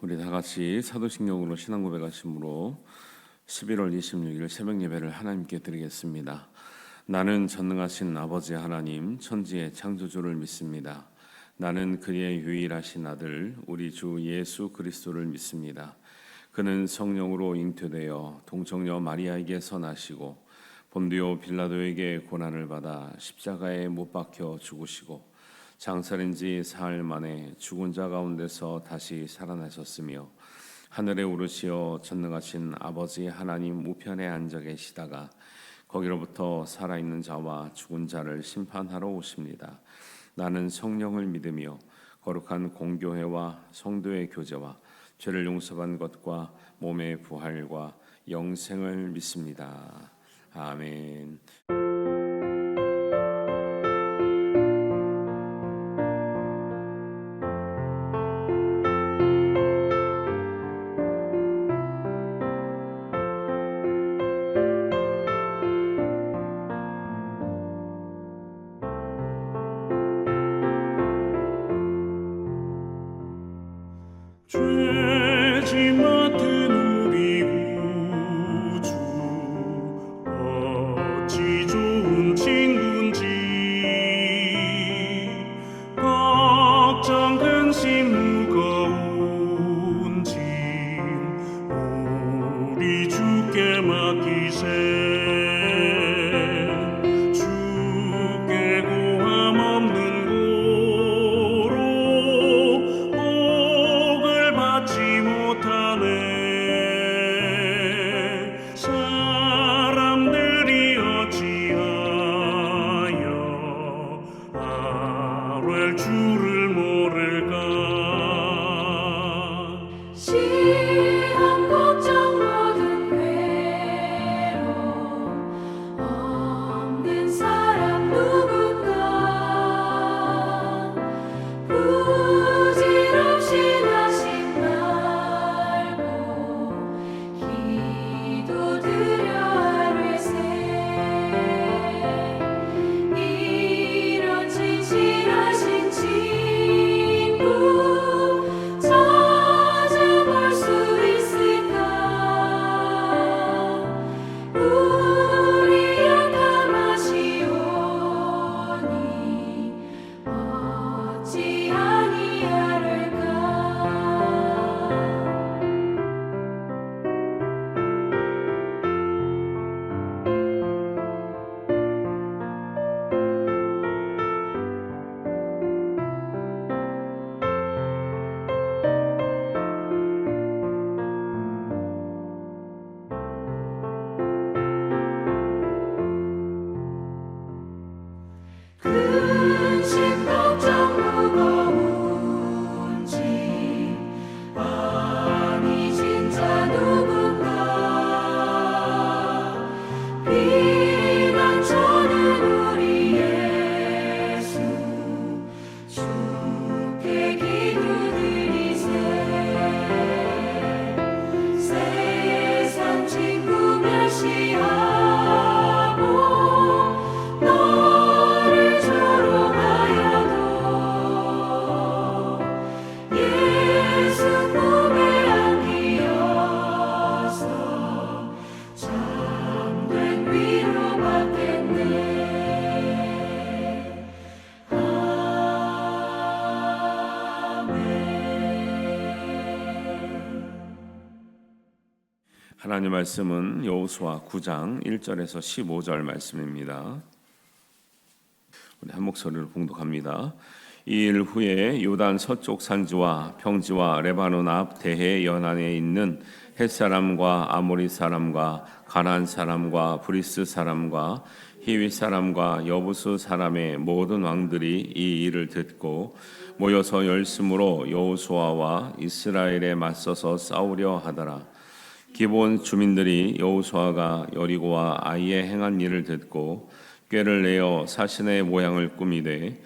우리 다 같이 사도신경으로 신앙 고백하심으로 11월 26일 새벽 예배를 하나님께 드리겠습니다. 나는 전능하신 아버지 하나님 천지의 창조주를 믿습니다. 나는 그의 유일하신 아들 우리 주 예수 그리스도를 믿습니다. 그는 성령으로 잉태되어 동정녀 마리아에게서 나시고 본디오 빌라도에게 고난을 받아 십자가에 못 박혀 죽으시고 장사된 지 사흘 만에 죽은 자 가운데서 다시 살아나셨으며 하늘에 오르시어 전능하신 아버지 하나님 우편에 앉아 계시다가 거기로부터 살아있는 자와 죽은 자를 심판하러 오십니다. 나는 성령을 믿으며 거룩한 공교회와 성도의 교제와 죄를 용서받는 것과 몸의 부활과 영생을 믿습니다. 아멘. 죄지 맡은 우리 구주 어찌 좋은 친구인지 걱정 근심 무거운 짐 우리 주께 맡기세. 주께 고함 없는 받지 못하네. 사람들이 어찌하여 아뢰 주를 모를까. 시험 걱정 모든 괴로움 없는 사람 누군가. 부질없이 나심 말고 기도드려 아뢰세. 이런 진실하신 친구 찾아볼 수 있을까. 우리 약함 아시오니 어찌 아니하를까. 근심 걱정 무거운 짐 많이 진 자 누군가. 비난 초는 우리 예수 주께 기도드리세. 세상 친구 멸시하고 너를 조롱하여도 예수 품에 안기어서 참된 위로받겠네. 하나님 말씀은 여호수아 9장 1절에서 15절 말씀입니다. 우리 한 목소리로 봉독합니다. 이 일 후에 요단 서쪽 산지와 평지와 레바논 앞 대해 연안에 있는 헷 사람과 아모리 사람과 가나안 사람과 브리스 사람과 히위 사람과 여부수 사람의 모든 왕들이 이 일을 듣고 모여서 열심으로 여호수아와 이스라엘에 맞서서 싸우려 하더라. 기브온 주민들이 여호수아가 여리고와 아이에 행한 일을 듣고 꾀를 내어 사신의 모양을 꾸미되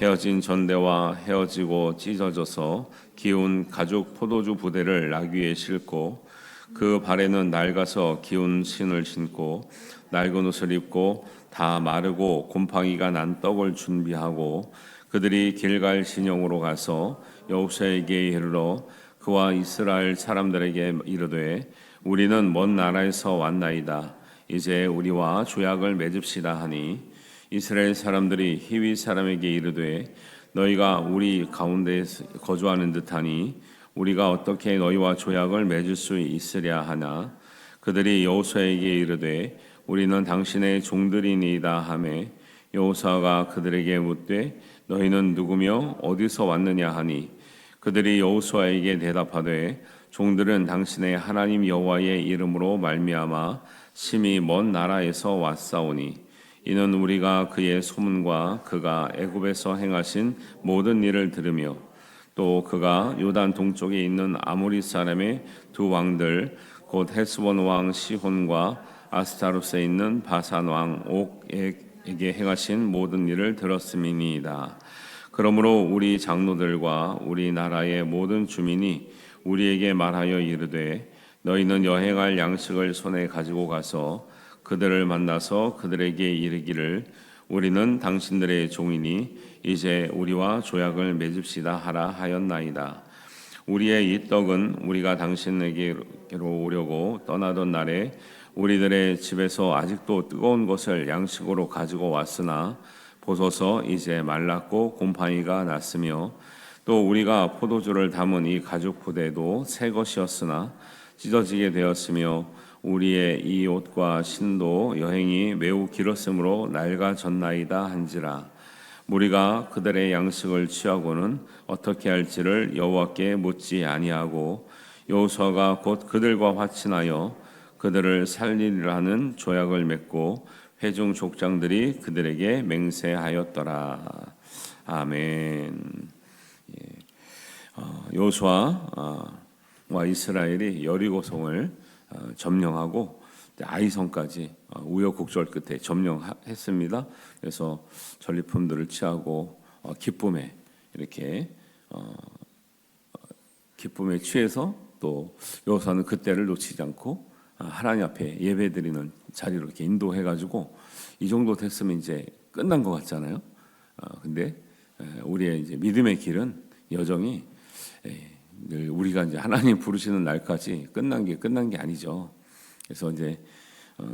헤어진 전대와 헤어지고 찢어져서 기운 가죽 포도주 부대를 나귀에 싣고 그 발에는 낡아서 기운 신을 신고 낡은 옷을 입고 다 마르고 곰팡이가 난 떡을 준비하고 그들이 길갈 진영으로 가서 여호수아에게 이르러 그와 이스라엘 사람들에게 이르되 우리는 먼 나라에서 왔나이다. 이제 우리와 조약을 맺읍시다 하니 이스라엘 사람들이 히위 사람에게 이르되 너희가 우리 가운데 거주하는 듯하니 우리가 어떻게 너희와 조약을 맺을 수 있으랴 하나 그들이 여호수아에게 이르되 우리는 당신의 종들이니이다 하매 여호수아가 그들에게 묻되 너희는 누구며 어디서 왔느냐 하니 그들이 여호수아에게 대답하되 종들은 당신의 하나님 여호와의 이름으로 말미암아 심히 먼 나라에서 왔사오니 이는 우리가 그의 소문과 그가 애굽에서 행하신 모든 일을 들으며 또 그가 요단 동쪽에 있는 아모리 사람의 두 왕들 곧 헤스본 왕 시혼과 아스타로스에 있는 바산 왕 옥에게 행하신 모든 일을 들었음이니이다. 그러므로 우리 장로들과 우리 나라의 모든 주민이 우리에게 말하여 이르되 너희는 여행할 양식을 손에 가지고 가서 그들을 만나서 그들에게 이르기를 우리는 당신들의 종이니 이제 우리와 조약을 맺읍시다 하라 하였나이다. 우리의 이 떡은 우리가 당신에게로 오려고 떠나던 날에 우리들의 집에서 아직도 뜨거운 것을 양식으로 가지고 왔으나 보소서 이제 말랐고 곰팡이가 났으며 또 우리가 포도주를 담은 이 가죽 부대도 새 것이었으나 찢어지게 되었으며 우리의 이 옷과 신도 여행이 매우 길었으므로 낡아졌나이다 한지라. 우리가 그들의 양식을 취하고는 어떻게 할지를 여호와께 묻지 아니하고 여호수아가 곧 그들과 화친하여 그들을 살리라는 조약을 맺고 회중 족장들이 그들에게 맹세하였더라. 아멘. 여호수아와 이스라엘이 여리고성을 점령하고 아이성까지 우여곡절 끝에 점령했습니다. 그래서 전리품들을 취하고 기쁨에 이렇게 기쁨에 취해서 또 여호수아는 그때를 놓치지 않고 하나님 앞에 예배드리는 자리로 이렇게 인도해가지고 이 정도 됐으면 이제 끝난 것 같잖아요. 근데 우리의 이제 믿음의 길은 여정이 늘 우리가 이제 하나님 부르시는 날까지 끝난 게 아니죠. 그래서 이제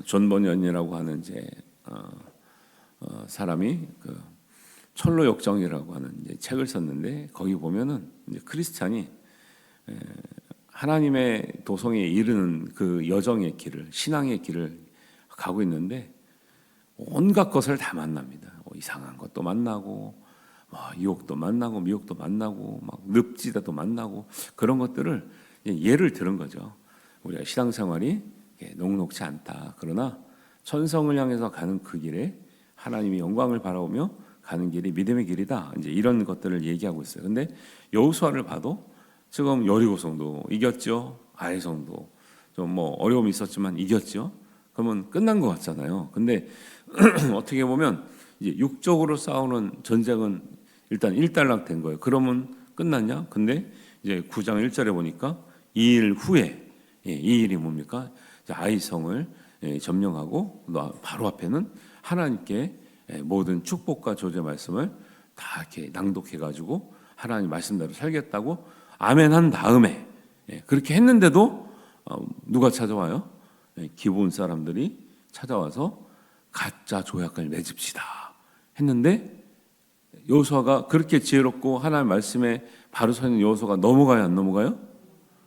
존 버니언이라고 하는 이제 사람이 그 철로 역정이라고 하는 이제 책을 썼는데 거기 보면은 이제 크리스찬이 하나님의 도성에 이르는 그 여정의 길을 신앙의 길을 가고 있는데 온갖 것을 다 만납니다. 이상한 것도 만나고 유혹도 만나고 미혹도 만나고 막 늪지대도 만나고 그런 것들을 예를 들은 거죠. 우리가 신앙생활이 녹록지 않다. 그러나 천성을 향해서 가는 그 길에 하나님의 영광을 바라보며 가는 길이 믿음의 길이다. 이제 이런 것들을 얘기하고 있어요. 근데 여호수아를 봐도 지금 여리고성도 이겼죠. 아이성도 좀 뭐 어려움이 있었지만 이겼죠. 그러면 끝난 것 같잖아요. 근데 어떻게 보면 이제 육적으로 싸우는 전쟁은 일단 일단락된 거예요. 그러면 끝났냐? 근데 이제 9장 1절에 보니까 2일 후에 이 일이 뭡니까? 아이성을 점령하고 바로 앞에는 하나님께 모든 축복과 조제 말씀을 다 이렇게 낭독해가지고 하나님 말씀대로 살겠다고 아멘한 다음에 그렇게 했는데도 누가 찾아와요? 기브온 사람들이 찾아와서 가짜 조약을 맺읍시다 했는데 여호수아가 그렇게 지혜롭고 하나님 말씀에 바로 서 있는 여호수아가 넘어가요, 안 넘어가요?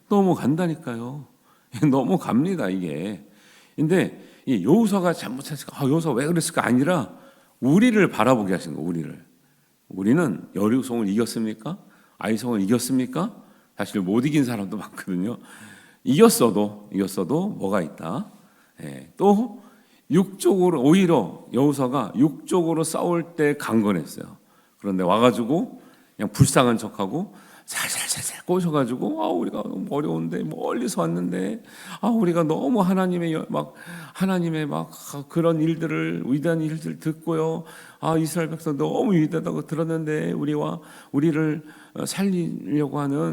넘어간다니까요. 넘어갑니다 이게. 근데 이 여호수아가 잘못했을까? 여호수아 왜 그랬을까? 아니라 우리를 바라보게 하신 거. 우리는 여리고성을 이겼습니까? 아이성을 이겼습니까? 사실 못 이긴 사람도 많거든요. 이겼어도 뭐가 있다. 또 육적으로 오히려 여호수아가 육적으로 싸울 때 강건했어요. 그런데 와가지고 그냥 불쌍한 척하고 살살살살 꼬셔가지고 우리가 너무 어려운데 멀리서 왔는데 우리가 너무 하나님의 막 그런 일들을 위대한 일들 듣고요. 이스라엘 백성 너무 위대하다고 들었는데 우리를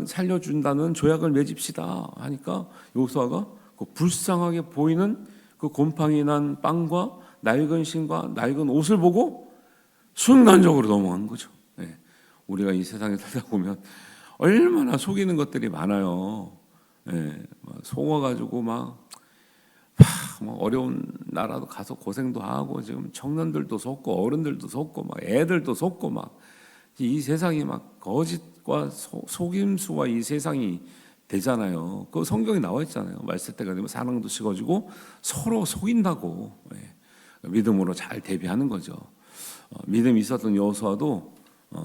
살려준다는 조약을 맺읍시다 하니까 여호수아가 그 불쌍하게 보이는 그 곰팡이 난 빵과 낡은 신과 낡은 옷을 보고 순간적으로 넘어간 거죠. 우리가 이 세상에 살다 보면 얼마나 속이는 것들이 많아요. 예, 속아가지고 막 어려운 나라도 가서 고생도 하고 지금 청년들도 속고 어른들도 속고 막 애들도 속고 막 이 세상이 막 거짓과 속임수와 이 세상이 되잖아요. 그 성경에 나와 있잖아요. 말세 때가 되면 사랑도 식어지고 서로 속인다고. 예. 믿음으로 잘 대비하는 거죠. 믿음이 있었던 여호수아도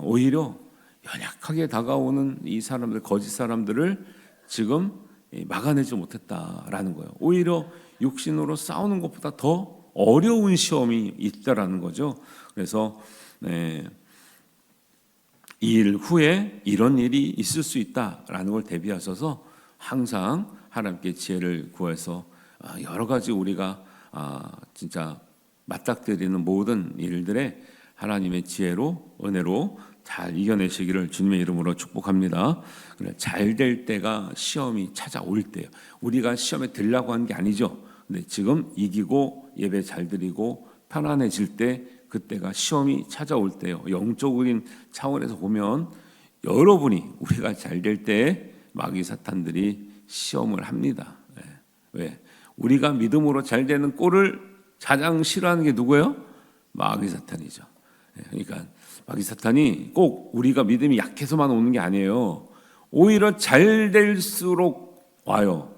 오히려 연약하게 다가오는 이 사람들, 거짓 사람들을 지금 막아내지 못했다라는 거예요. 오히려 육신으로 싸우는 것보다 더 어려운 시험이 있다라는 거죠. 그래서 이 일 후에 이런 일이 있을 수 있다라는 걸 대비하셔서 항상 하나님께 지혜를 구해서 여러 가지 우리가 진짜 맞닥뜨리는 모든 일들에 하나님의 지혜로 은혜로 잘 이겨내시기를 주님의 이름으로 축복합니다. 잘 될 때가 시험이 찾아올 때예요. 우리가 시험에 들려고 한 게 아니죠. 근데 지금 이기고 예배 잘 드리고 편안해질 때 그때가 시험이 찾아올 때요. 영적인 차원에서 보면 여러분이 우리가 잘 될 때 마귀 사탄들이 시험을 합니다. 왜? 우리가 믿음으로 잘 되는 꼴을 가장 싫어하는 게 누구예요? 마귀 사탄이죠. 그러니까 마귀 사탄이 꼭 우리가 믿음이 약해서만 오는 게 아니에요. 오히려 잘 될수록 와요.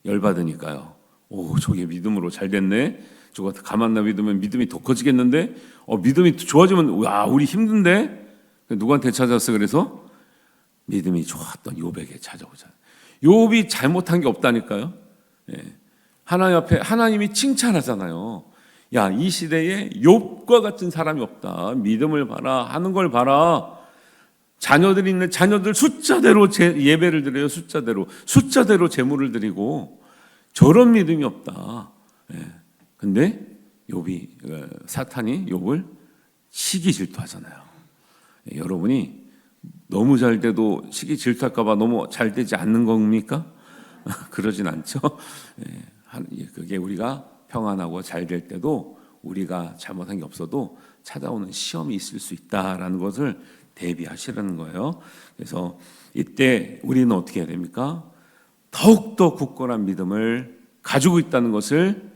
열받으니까요. 오, 저게 믿음으로 잘 됐네. 저거 가만 나 믿으면 믿음이 더 커지겠는데? 믿음이 좋아지면 와, 우리 힘든데? 누구한테 찾아왔어? 그래서 믿음이 좋았던 욥에게 찾아오잖아요. 욥이 잘못한 게 없다니까요. 하나님 앞에 하나님이 칭찬하잖아요. 야, 이 시대에 욥과 같은 사람이 없다. 믿음을 봐라, 하는 걸 봐라. 자녀들이 있는 자녀들 숫자대로 예배를 드려요. 숫자대로 제물을 드리고 저런 믿음이 없다. 근데 사탄이 욥을 시기 질투하잖아요. 여러분이 너무 잘 돼도 시기 질투할까 봐 너무 잘 되지 않는 겁니까? 그러진 않죠. 그게 우리가 평안하고 잘 될 때도 우리가 잘못한 게 없어도 찾아오는 시험이 있을 수 있다라는 것을 대비하시라는 거예요. 그래서 이때 우리는 어떻게 해야 됩니까? 더욱더 굳건한 믿음을 가지고 있다는 것을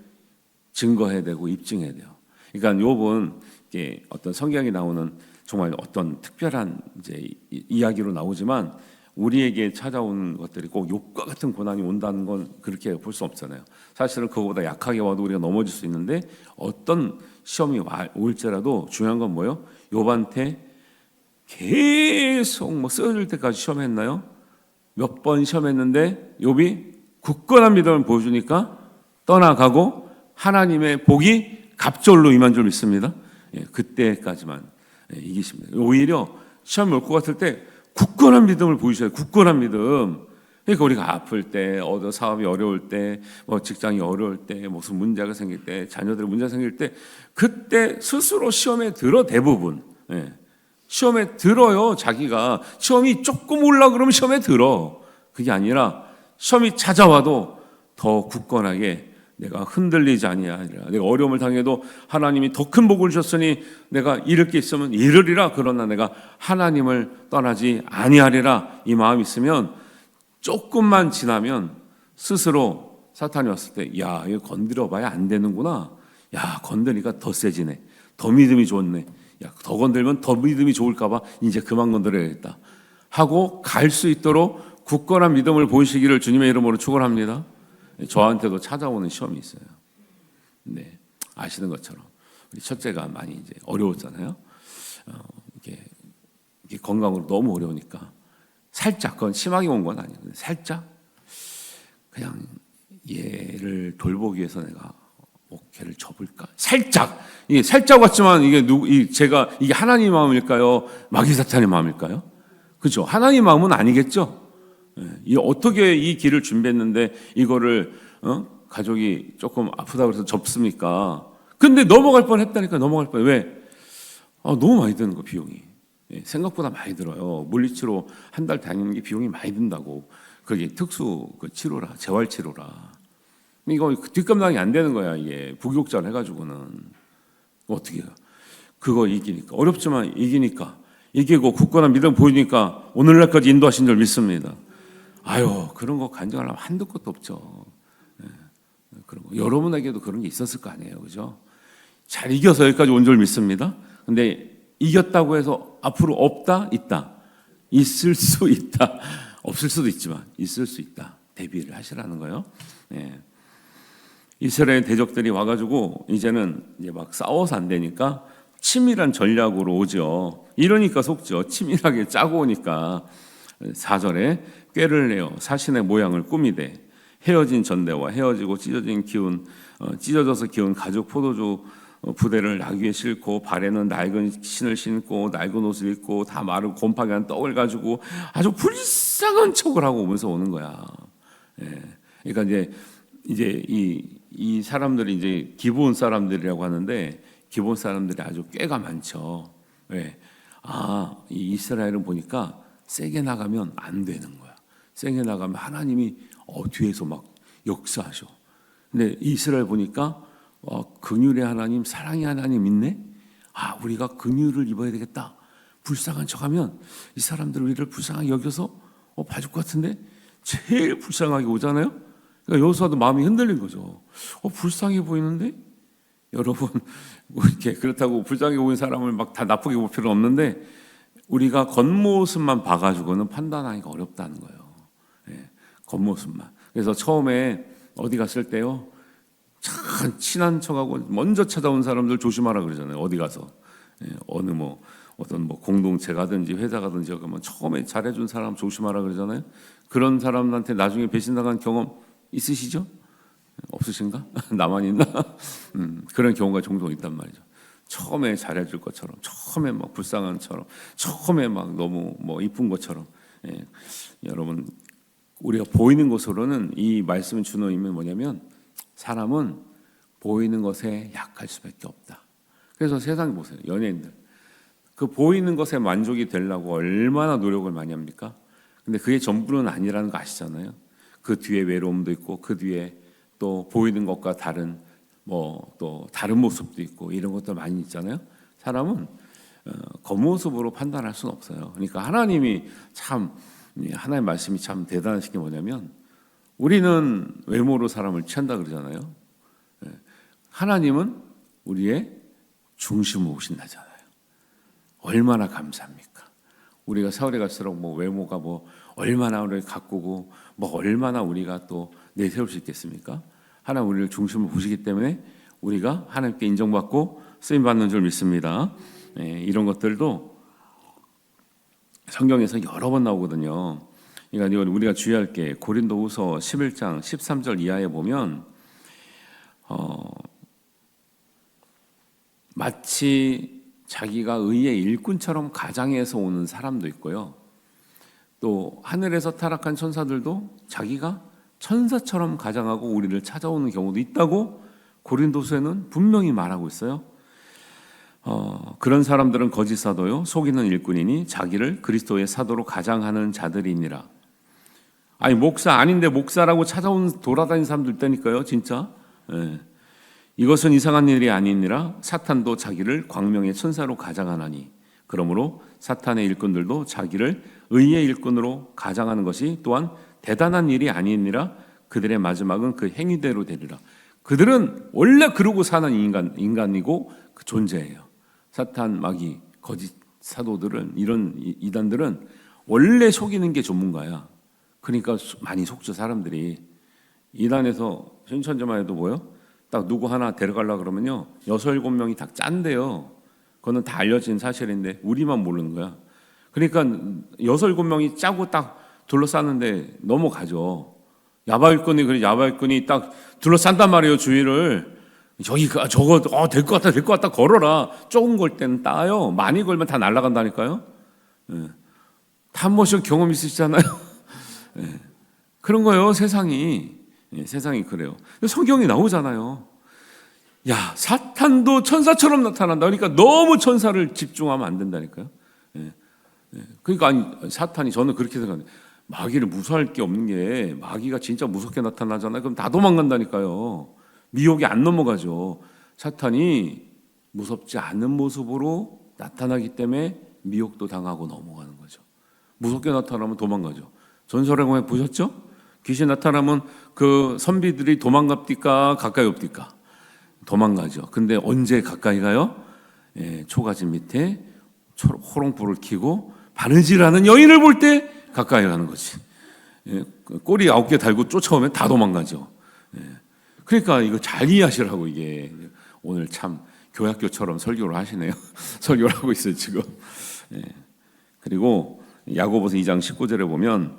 증거해야 되고 입증해야 돼요. 그러니까 욥은 어떤 성경에 나오는 정말 어떤 특별한 이제 이야기로 나오지만 우리에게 찾아오는 것들이 꼭 욥과 같은 고난이 온다는 건 그렇게 볼 수 없잖아요. 사실은 그거보다 약하게 와도 우리가 넘어질 수 있는데 어떤 시험이 올지라도 중요한 건 뭐예요? 욥한테 계속 쓰러질 때까지 시험했나요? 몇 번 시험했는데 욥이 굳건한 믿음을 보여주니까 떠나가고 하나님의 복이 갑절로 임한 줄 믿습니다. 그때까지만 이기십니다. 오히려 시험이 올 것 같을 때 굳건한 믿음을 보이셔야 돼요. 굳건한 믿음. 그러니까 우리가 아플 때, 사업이 어려울 때, 직장이 어려울 때, 무슨 문제가 생길 때, 자녀들 문제가 생길 때, 그때 스스로 시험에 들어 대부분. 시험에 들어요. 자기가 시험이 조금 올라 그러면 시험에 들어. 그게 아니라 시험이 찾아와도 더 굳건하게 내가 흔들리지 아니하리라. 내가 어려움을 당해도 하나님이 더 큰 복을 주셨으니 내가 잃을 게 있으면 잃으리라. 그러나 내가 하나님을 떠나지 아니하리라. 이 마음이 있으면 조금만 지나면 스스로 사탄이 왔을 때 야, 이거 건드려봐야 안 되는구나. 야, 건드리니까 더 세지네. 더 믿음이 좋네. 야, 더 건들면 더 믿음이 좋을까 봐 이제 그만 건드려야겠다 하고 갈 수 있도록 굳건한 믿음을 보이시기를 주님의 이름으로 축원합니다. 저한테도 찾아오는 시험이 있어요. 네, 아시는 것처럼 우리 첫째가 많이 이제 어려웠잖아요. 이게 건강으로 너무 어려우니까 살짝, 그건 심하게 온 건 아니에요. 살짝 그냥 얘를 돌보기 위해서 내가 걔를 접을까? 살짝, 이게 살짝 왔지만 이게 이게 하나님의 마음일까요? 마귀 사탄의 마음일까요? 그렇죠? 하나님의 마음은 아니겠죠? 어떻게 이 길을 준비했는데 이거를 가족이 조금 아프다 그래서 접습니까? 근데 넘어갈 뻔했다니까. 넘어갈 뻔. 왜? 너무 많이 드는 거 비용이. 생각보다 많이 들어요. 물리치료 한 달 다니는 게 비용이 많이 든다고. 그게 특수 치료라, 재활 치료라. 이거 뒷감당이 안 되는 거야. 이게 부교육자를 해가지고는 어떻게 해요? 그거 이기니까 어렵지만 이기니까 이기고 굳건한 믿음 보이니까 오늘날까지 인도하신 줄 믿습니다. 아유, 그런 거 간증하려면 한두 것도 없죠. 그런 거. 여러분에게도 그런 게 있었을 거 아니에요, 그죠? 잘 이겨서 여기까지 온 줄 믿습니다. 근데 이겼다고 해서 앞으로 없다, 있다, 있을 수 있다, 없을 수도 있지만 있을 수 있다. 대비를 하시라는 거예요. 이스라엘 대적들이 와가지고 이제는 이제 막 싸워서 안 되니까 치밀한 전략으로 오죠. 이러니까 속죠. 치밀하게 짜고 오니까 4절에 꾀를 내어 사신의 모양을 꾸미되 헤어진 전대와 헤어지고 찢어져서 기운 가죽 포도주 부대를 나귀에 싣고 발에는 낡은 신을 신고 낡은 옷을 입고 다 마르고 곰팡이 한 떡을 가지고 아주 불쌍한 척을 하고 오면서 오는 거야. 그러니까 이제 이 사람들이 이제 기브온 사람들이라고 하는데 기브온 사람들이 아주 꾀가 많죠. 왜? 이 이스라엘은 보니까 세게 나가면 안 되는 거야. 세게 나가면 하나님이 뒤에서 막 역사하셔. 근데 이스라엘 보니까 긍휼의 하나님, 사랑의 하나님 있네. 우리가 긍휼을 입어야 되겠다. 불쌍한 척하면 이 사람들 우리를 불쌍하게 여겨서 봐줄 것 같은데 제일 불쌍하게 오잖아요. 그러니까 여호수아도 마음이 흔들린 거죠. 불쌍해 보이는데 여러분 이렇게 그렇다고 불쌍해 보이는 사람을 막 다 나쁘게 볼 필요는 없는데 우리가 겉모습만 봐가지고는 판단하기가 어렵다는 거예요. 겉모습만. 그래서 처음에 어디 갔을 때요, 참 친한 척하고 먼저 찾아온 사람들 조심하라 그러잖아요. 어디 가서 어느 어떤 공동체 가든지 회사 가든지 그러면 처음에 잘해준 사람 조심하라 그러잖아요. 그런 사람한테 나중에 배신당한 경험 있으시죠? 없으신가? 나만 있나? 그런 경우가 종종 있단 말이죠. 처음에 잘해줄 것처럼, 처음에 막 불쌍한처럼, 처음에 막 너무 이쁜 것처럼. 여러분, 우리가 보이는 것으로는 이 말씀을 주는 의미는 뭐냐면 사람은 보이는 것에 약할 수밖에 없다. 그래서 세상 보세요. 연예인들. 그 보이는 것에 만족이 되려고 얼마나 노력을 많이 합니까? 근데 그게 전부는 아니라는 거 아시잖아요. 그 뒤에 외로움도 있고 그 뒤에 또 보이는 것과 다른 또 다른 모습도 있고 이런 것도 많이 있잖아요. 사람은 겉모습으로 판단할 수는 없어요. 그러니까 하나님이 참 하나님의 말씀이 참 대단하신 게 뭐냐면 우리는 외모로 사람을 취한다 그러잖아요. 하나님은 우리의 중심을 보신다잖아요. 얼마나 감사합니까? 우리가 세월이 갈수록 외모가 얼마나 우리 가꾸고 얼마나 우리가 또 내세울 수 있겠습니까? 하나님 우리를 중심으로 보시기 때문에 우리가 하나님께 인정받고 쓰임 받는 줄 믿습니다. 이런 것들도 성경에서 여러 번 나오거든요. 그러니까 우리가 주의할 게 고린도후서 11장 13절 이하에 보면 마치 자기가 의의 일꾼처럼 가장해서 오는 사람도 있고요. 또 하늘에서 타락한 천사들도 자기가 천사처럼 가장하고 우리를 찾아오는 경우도 있다고 고린도서에는 분명히 말하고 있어요. 그런 사람들은 거짓 사도요 속이는 일꾼이니 자기를 그리스도의 사도로 가장하는 자들이니라. 목사 아닌데 목사라고 돌아다니는 사람들 있다니까요. 진짜. 이것은 이상한 일이 아니니라. 사탄도 자기를 광명의 천사로 가장하나니 그러므로 사탄의 일꾼들도 자기를 의의 일꾼으로 가장하는 것이 또한 대단한 일이 아니니라. 그들의 마지막은 그 행위대로 되리라. 그들은 원래 그러고 사는 인간이고 그 존재예요. 사탄, 마귀, 거짓 사도들은 이런 이단들은 원래 속이는 게 전문가야. 그러니까 많이 속죠. 사람들이. 이단에서 신천지만 해도 딱 누구 하나 데려가려고 그러면요 6, 7명이 다 짠대요. 그거는 다 알려진 사실인데 우리만 모르는 거야. 그러니까 6, 7명이 짜고 딱 둘러쌌는데 넘어가죠. 야바일꾼이 딱 둘러싼단 말이에요. 주위를. 저거 될 것 같다 걸어라. 조금 걸 때는 따요. 많이 걸면 다 날아간다니까요. 다 한 번씩 경험 있으시잖아요. 그런 거예요. 세상이 그래요. 성경이 나오잖아요. 사탄도 천사처럼 나타난다. 그러니까 너무 천사를 집중하면 안 된다니까요. 그러니까 사탄이 저는 그렇게 생각해요. 마귀를 무서워할 게 없는 게 마귀가 진짜 무섭게 나타나잖아요. 그럼 다 도망간다니까요. 미혹이 안 넘어가죠. 사탄이 무섭지 않은 모습으로 나타나기 때문에 미혹도 당하고 넘어가는 거죠. 무섭게 나타나면 도망가죠. 전설의 공에 보셨죠? 귀신 나타나면 그 선비들이 도망갑니까? 가까이 옵니까? 도망가죠. 근데 언제 가까이 가요? 초가집 밑에 호롱불을 켜고 바느질하는 여인을 볼 때 가까이 가는 거지. 꼬리 9개 달고 쫓아오면 다 도망가죠. 그러니까 이거 잘 이해하시라고. 이게 오늘 참 교학교처럼 설교를 하시네요. 설교를 하고 있어요 지금. 그리고 야고보서 2장 19절에 보면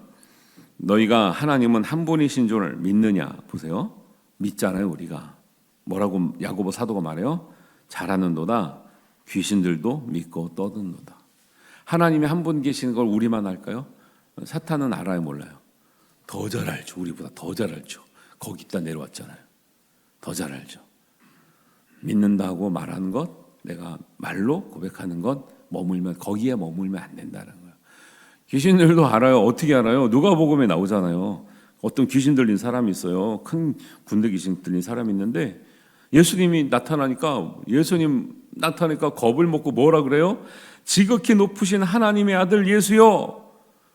너희가 하나님은 한 분이신 줄을 믿느냐 보세요. 믿잖아요 우리가. 뭐라고 야고보 사도가 말해요? 잘하는도다 귀신들도 믿고 떠드는도다. 하나님이 한 분 계시는 걸 우리만 알까요? 사탄은 알아요 몰라요? 더 잘 알죠. 우리보다 더 잘 알죠. 거기 있다 내려왔잖아요. 더 잘 알죠. 믿는다고 말하는 것, 내가 말로 고백하는 것, 거기에 머물면 안 된다는 거예요. 귀신들도 알아요. 어떻게 알아요? 누가복음에 나오잖아요. 어떤 귀신 들린 사람이 있어요. 큰 군대 귀신 들린 사람이 있는데 예수님 나타나니까 겁을 먹고 뭐라 그래요? 지극히 높으신 하나님의 아들 예수요.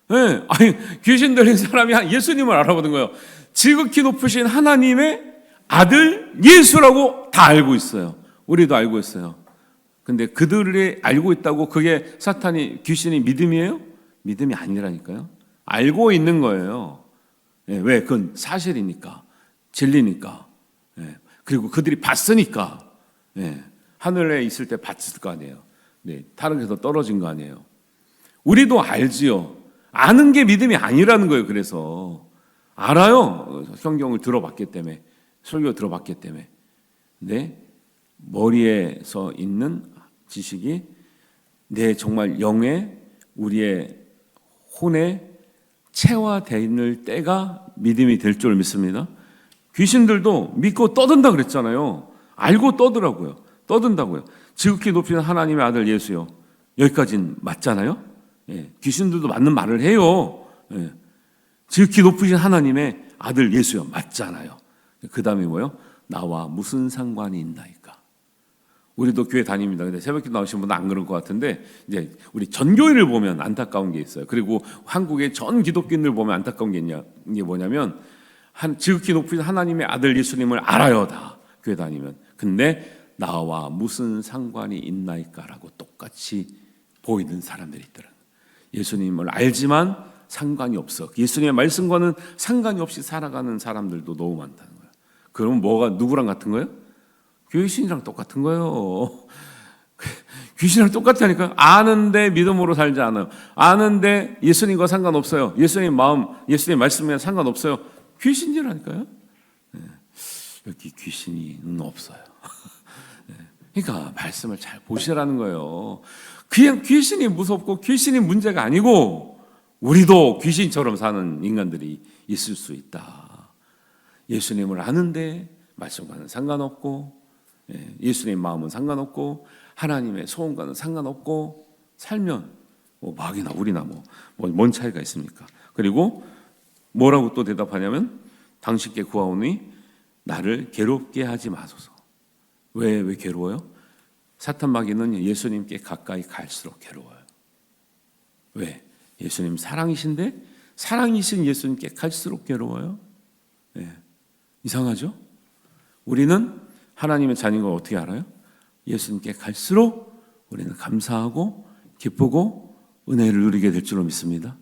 네, 아니 귀신 들린 사람이 예수님을 알아보는 거예요. 지극히 높으신 하나님의 아들 예수라고 다 알고 있어요. 우리도 알고 있어요. 근데 그들이 알고 있다고 그게 귀신이 믿음이에요? 믿음이 아니라니까요. 알고 있는 거예요. 왜? 그건 사실이니까, 진리니까. 그리고 그들이 봤으니까. 하늘에 있을 때 봤을 거 아니에요. 타락해서 떨어진 거 아니에요. 우리도 알지요. 아는 게 믿음이 아니라는 거예요. 그래서 알아요. 성경을 들어봤기 때문에, 설교 들어봤기 때문에. 근데 머리에서 있는 지식이 내 정말 영에 우리의 혼에 체화되는 때가 믿음이 될 줄 믿습니다. 귀신들도 믿고 떠든다 그랬잖아요. 알고 떠더라고요. 떠든다고요. 지극히 높이는 하나님의 아들 예수요. 여기까지는 맞잖아요. 귀신들도 맞는 말을 해요. 지극히 높으신 하나님의 아들 예수요. 맞잖아요. 그 다음에 뭐요? 나와 무슨 상관이 있나이까. 우리도 교회 다닙니다. 근데 새벽기도 나오신 분은 안 그럴 것 같은데 이제 우리 전교회를 보면 안타까운 게 있어요. 그리고 한국의 전 기독교인들 보면 안타까운 게 이게 뭐냐면 지극히 높으신 하나님의 아들 예수님을 알아요 다 교회 다니면. 근데 나와 무슨 상관이 있나이까라고 똑같이 보이는 사람들이 있더라고요. 예수님을 알지만 상관이 없어. 예수님의 말씀과는 상관이 없이 살아가는 사람들도 너무 많다는 거예요. 그러면 누구랑 같은 거예요? 귀신이랑 똑같은 거예요. 귀신이랑 똑같다니까요. 아는데 믿음으로 살지 않아요. 아는데 예수님과 상관없어요. 예수님 마음, 예수님 말씀에 상관없어요. 귀신이라니까요. 여기 귀신은 없어요. 그러니까 말씀을 잘 보시라는 거예요. 그냥 귀신이 무섭고 귀신이 문제가 아니고 우리도 귀신처럼 사는 인간들이 있을 수 있다. 예수님을 아는데 말씀과는 상관없고 예수님 마음은 상관없고 하나님의 소원과는 상관없고 살면 마귀나 우리나 뭔 차이가 있습니까? 그리고 뭐라고 또 대답하냐면 당신께 구하오니 나를 괴롭게 하지 마소서. 왜 괴로워요? 사탄 마귀는 예수님께 가까이 갈수록 괴로워요. 왜? 예수님 사랑이신데 사랑이신 예수님께 갈수록 괴로워요. 이상하죠? 우리는 하나님의 자녀인 걸 어떻게 알아요? 예수님께 갈수록 우리는 감사하고 기쁘고 은혜를 누리게 될 줄로 믿습니다.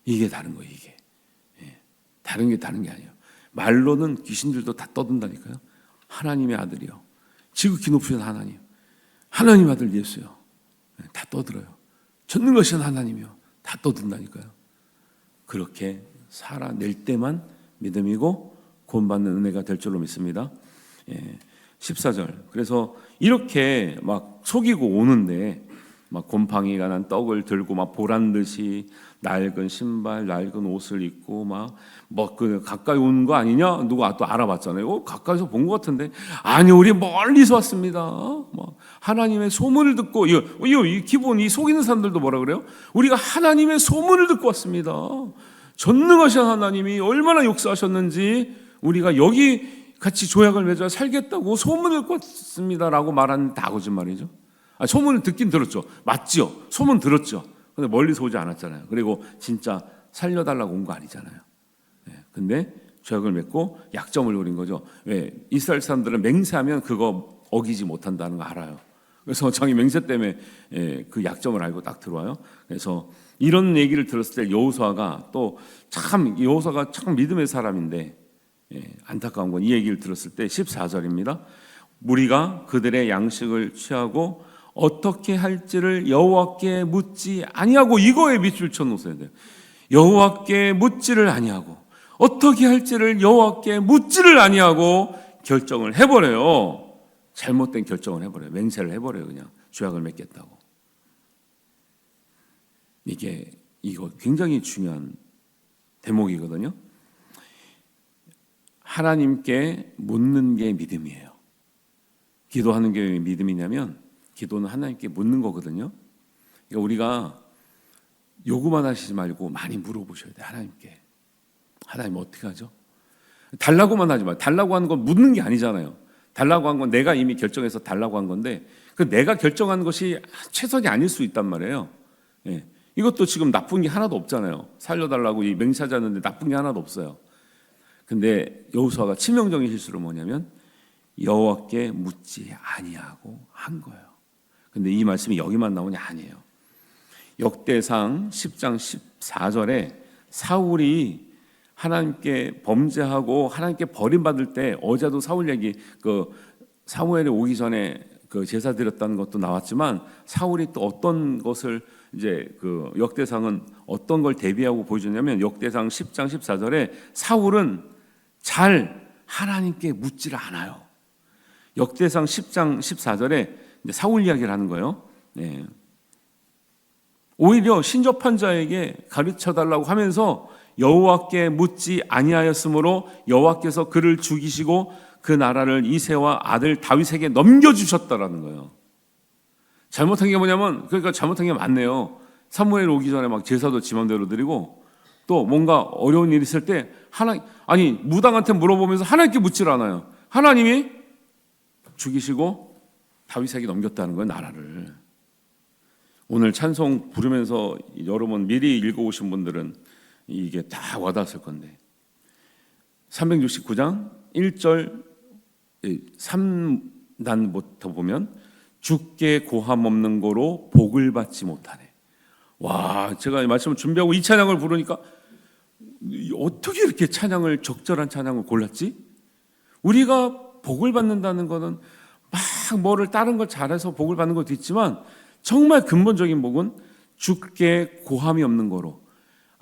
이게 다른 거예요. 이게 다른 게 아니에요. 말로는 귀신들도 다 떠든다니까요. 하나님의 아들이요, 지극히 높으신 하나님, 하나님 아들 예수요, 다 떠들어요. 전능하신 하나님이요, 다 떠든다니까요. 그렇게 살아낼 때만 믿음이고 구원받는 은혜가 될 줄로 믿습니다. 14절. 그래서 이렇게 막 속이고 오는데 막 곰팡이가 난 떡을 들고 막 보란 듯이 낡은 신발, 낡은 옷을 입고 막 그 가까이 온 거 아니냐? 누가 또 알아봤잖아요. 가까이서 본 것 같은데 아니 우리 멀리서 왔습니다. 막 하나님의 소문을 듣고 이 기본 이 속이는 사람들도 뭐라 그래요? 우리가 하나님의 소문을 듣고 왔습니다. 전능하신 하나님이 얼마나 역사하셨는지 우리가 여기 같이 조약을 맺어 살겠다고 소문을 듣고 왔습니다라고 말하는 다 거짓말이죠. 소문을 듣긴 들었죠. 맞죠? 소문 들었죠. 근데 멀리서 오지 않았잖아요. 그리고 진짜 살려달라고 온 거 아니잖아요. 근데 죄악을 맺고 약점을 노린 거죠. 왜? 이스라엘 사람들은 맹세하면 그거 어기지 못한다는 거 알아요. 그래서 자기 맹세 때문에 그 약점을 알고 딱 들어와요. 그래서 이런 얘기를 들었을 때 여호수아가 또 참 여호수아가 참 믿음의 사람인데 안타까운 건 이 얘기를 들었을 때 14절입니다. 무리가 그들의 양식을 취하고 어떻게 할지를 여호와께 묻지 아니하고, 이거에 밑줄 쳐놓으셔야 돼요. 여호와께 묻지를 아니하고 어떻게 할지를 여호와께 묻지를 아니하고 결정을 해버려요. 잘못된 결정을 해버려요. 맹세를 해버려요. 그냥 죄악을 맺겠다고. 이거 굉장히 중요한 대목이거든요. 하나님께 묻는 게 믿음이에요. 기도하는 게 믿음이냐면 기도는 하나님께 묻는 거거든요. 그러니까 우리가 요구만 하시지 말고 많이 물어보셔야 돼요. 하나님께. 하나님 어떻게 하죠? 달라고만 하지 마요. 달라고 하는 건 묻는 게 아니잖아요. 달라고 한 건 내가 이미 결정해서 달라고 한 건데 그 내가 결정한 것이 최선이 아닐 수 있단 말이에요. 이것도 지금 나쁜 게 하나도 없잖아요. 살려달라고 이 맹세하자는데 나쁜 게 하나도 없어요. 근데 여호수아가 치명적인 실수를 뭐냐면 여호와께 묻지 아니하고 한 거예요. 근데 이 말씀이 여기만 나오냐? 아니에요. 역대상 10장 14절에 사울이 하나님께 범죄하고 하나님께 버림받을 때, 어제도 사울 얘기, 사무엘이 오기 전에 제사 드렸다는 것도 나왔지만 사울이 또 어떤 것을 이제 역대상은 어떤 걸 대비하고 보여주냐면 역대상 10장 14절에 사울은 잘 하나님께 묻지를 않아요. 역대상 10장 14절에 이제 사울 이야기를 하는 거예요. 오히려 신접한 자에게 가르쳐 달라고 하면서 여호와께 묻지 아니하였으므로 여호와께서 그를 죽이시고 그 나라를 이새와 아들 다윗에게 넘겨주셨다라는 거예요. 잘못한 게 뭐냐면, 그러니까 잘못한 게 많네요. 사무엘 오기 전에 막 제사도 지 맘대로 드리고 또 뭔가 어려운 일이 있을 때 무당한테 물어보면서 하나님께 묻질 않아요. 하나님이 죽이시고 다윗에게 넘겼다는 거예요, 나라를. 오늘 찬송 부르면서 여러분 미리 읽어오신 분들은 이게 다 와닿았을 건데 369장 1절 3단부터 보면 주께 고함 없는 거로 복을 받지 못하네. 와, 제가 이 말씀을 준비하고 이 찬양을 부르니까 어떻게 이렇게 적절한 찬양을 골랐지? 우리가 복을 받는다는 거는 막 뭐를 다른 걸 잘해서 복을 받는 것도 있지만 정말 근본적인 복은 주께 고함이 없는 거로,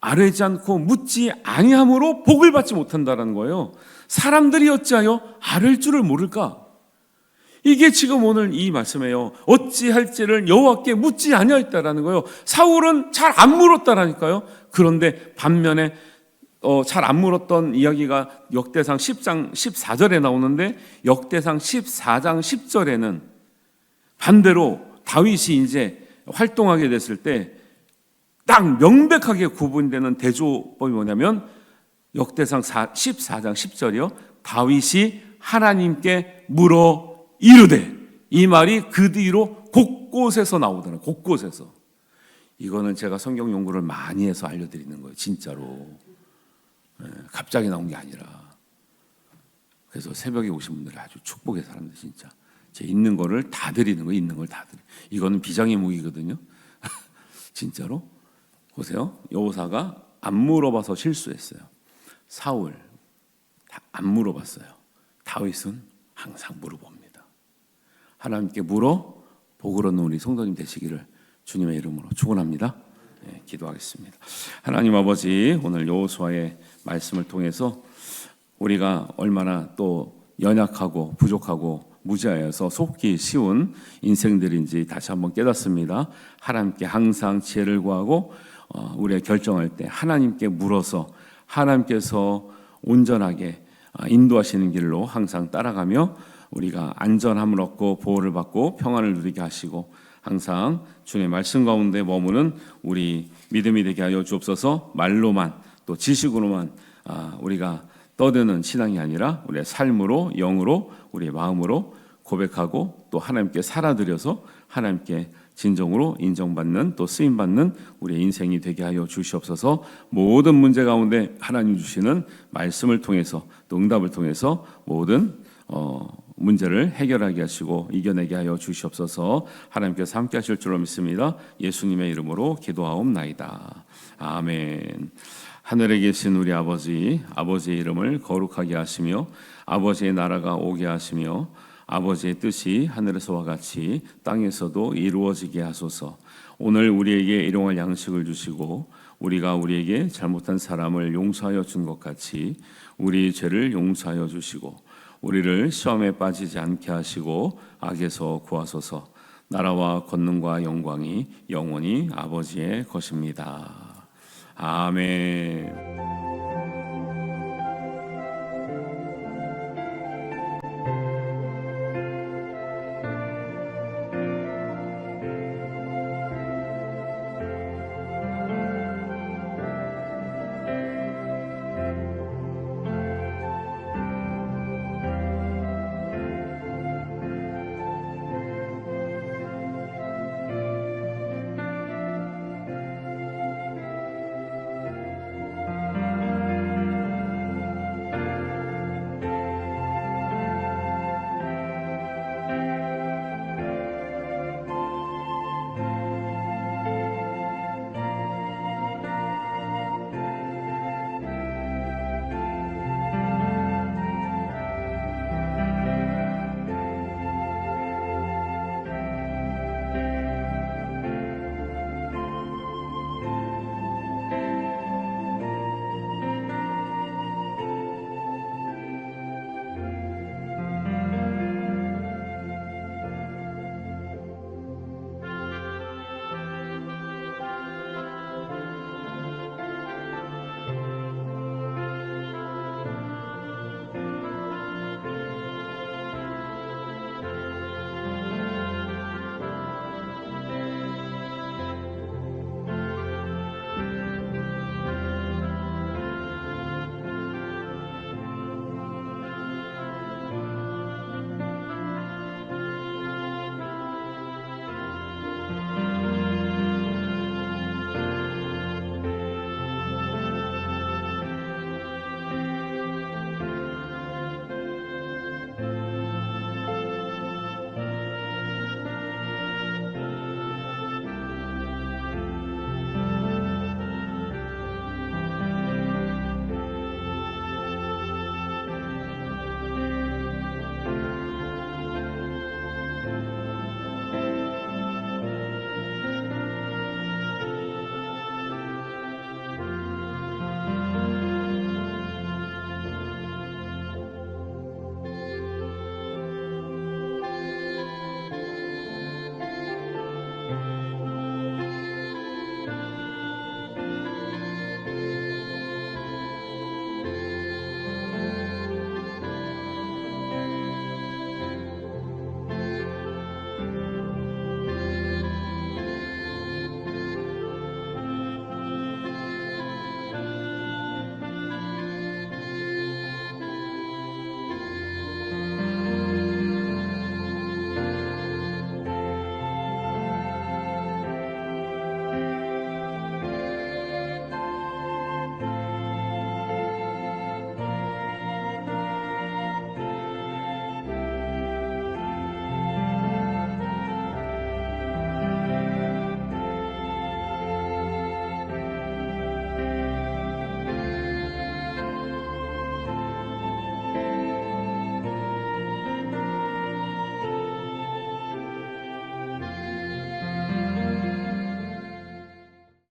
아뢰지 않고 묻지 아니함으로 복을 받지 못한다라는 거예요. 사람들이 어찌하여 아뢰을 줄을 모를까? 이게 지금 오늘 이 말씀이에요. 어찌할지를 여호와께 묻지 아니하였다라는 거예요. 사울은 잘 안 물었다라니까요. 그런데 반면에 잘 안 물었던 이야기가 역대상 10장 14절에 나오는데 역대상 14장 10절에는 반대로 다윗이 이제 활동하게 됐을 때 딱 명백하게 구분되는 대조법이 뭐냐면 역대상 14장 10절이요. 다윗이 하나님께 물어 이르되, 이 말이 그 뒤로 곳곳에서 나오더라고요. 곳곳에서. 이거는 제가 성경 연구를 많이 해서 알려드리는 거예요. 진짜로. 갑자기 나온 게 아니라. 그래서 새벽에 오신 분들이 아주 축복의 사람들 진짜. 제 있는 거를 다 드리는 거예요. 있는 걸 다 드리는. 이거는 비장의 무기거든요. 진짜로. 보세요. 여호사가 안 물어봐서 실수했어요. 사울 안 물어봤어요. 다윗은 항상 물어봅니다. 하나님께 물어 복을 얻는 우리 성도님 되시기를 주님의 이름으로 축원합니다. 기도하겠습니다. 하나님 아버지, 오늘 여호수아의 말씀을 통해서 우리가 얼마나 또 연약하고 부족하고 무지하여서 속기 쉬운 인생들인지 다시 한번 깨닫습니다. 하나님께 항상 지혜를 구하고 우리가 결정할 때 하나님께 물어서 하나님께서 온전하게 인도하시는 길로 항상 따라가며 우리가 안전함을 얻고 보호를 받고 평안을 누리게 하시고 항상 주님의 말씀 가운데 머무는 우리 믿음이 되게 하여 주옵소서. 말로만 또 지식으로만 우리가 떠드는 신앙이 아니라 우리의 삶으로, 영으로, 우리의 마음으로 고백하고 또 하나님께 살아드려서 하나님께 진정으로 인정받는 또 쓰임받는 우리의 인생이 되게 하여 주시옵소서. 모든 문제 가운데 하나님 주시는 말씀을 통해서 또 응답을 통해서 모든 문제를 해결하게 하시고 이겨내게 하여 주시옵소서. 하나님께서 함께 하실 줄로 믿습니다. 예수님의 이름으로 기도하옵나이다. 아멘. 하늘에 계신 우리 아버지, 아버지의 이름을 거룩하게 하시며 아버지의 나라가 오게 하시며 아버지의 뜻이 하늘에서와 같이 땅에서도 이루어지게 하소서. 오늘 우리에게 일용할 양식을 주시고 우리가 우리에게 잘못한 사람을 용서하여 준 것 같이 우리 죄를 용서하여 주시고 우리를 시험에 빠지지 않게 하시고 악에서 구하소서. 나라와 권능과 영광이 영원히 아버지의 것입니다. 아멘.